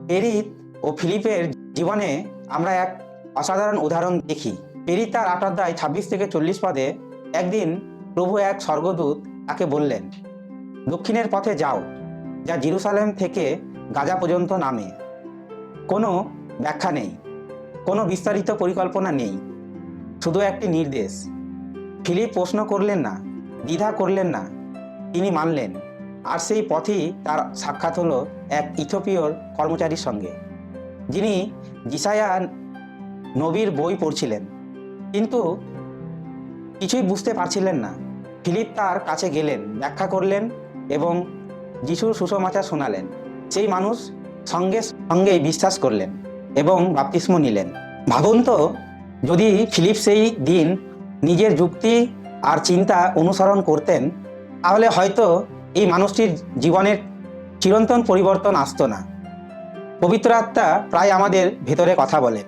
পেরিত ও ফিলিপের জীবনে আমরা এক অসাধারণ উদাহরণ দেখি। পেরিত তার ৮ অধ্যায় ২৬ থেকে ৪০ পদে একদিন প্রভু এক স্বর্গদূত তাকে বললেন, দক্ষিণের পথে যাও, যা জেরুসালেম থেকে গাজা পর্যন্ত নামে। কোনো ব্যাখ্যা নেই, কোনো বিস্তারিত পরিকল্পনা নেই, শুধু একটি নির্দেশ। ফিলিপ প্রশ্ন করলেন না, দ্বিধা করলেন না, তিনি মানলেন। আর সেই পথেই তার সাক্ষাৎ হলো এক ইথিওপীয় কর্মচারীর সঙ্গে, যিনি যিশায়া নবীর বই পড়ছিলেন, কিন্তু কিছুই বুঝতে পারছিলেন না। ফিলিপ তার কাছে গেলেন, ব্যাখ্যা করলেন এবং যিশুর সুসমাচার শোনালেন। সেই মানুষ সঙ্গে সঙ্গেই বিশ্বাস করলেন এবং বাপ্তিস্ম নিলেন। ভাবুন তো, যদি ফিলিপ সেই দিন নিজের যুক্তি আর চিন্তা অনুসরণ করতেন, তাহলে হয়তো এই মানুষটির জীবনের চিরন্তন পরিবর্তন আসতো না। পবিত্র আত্মা প্রায় আমাদের ভেতরে কথা বলে।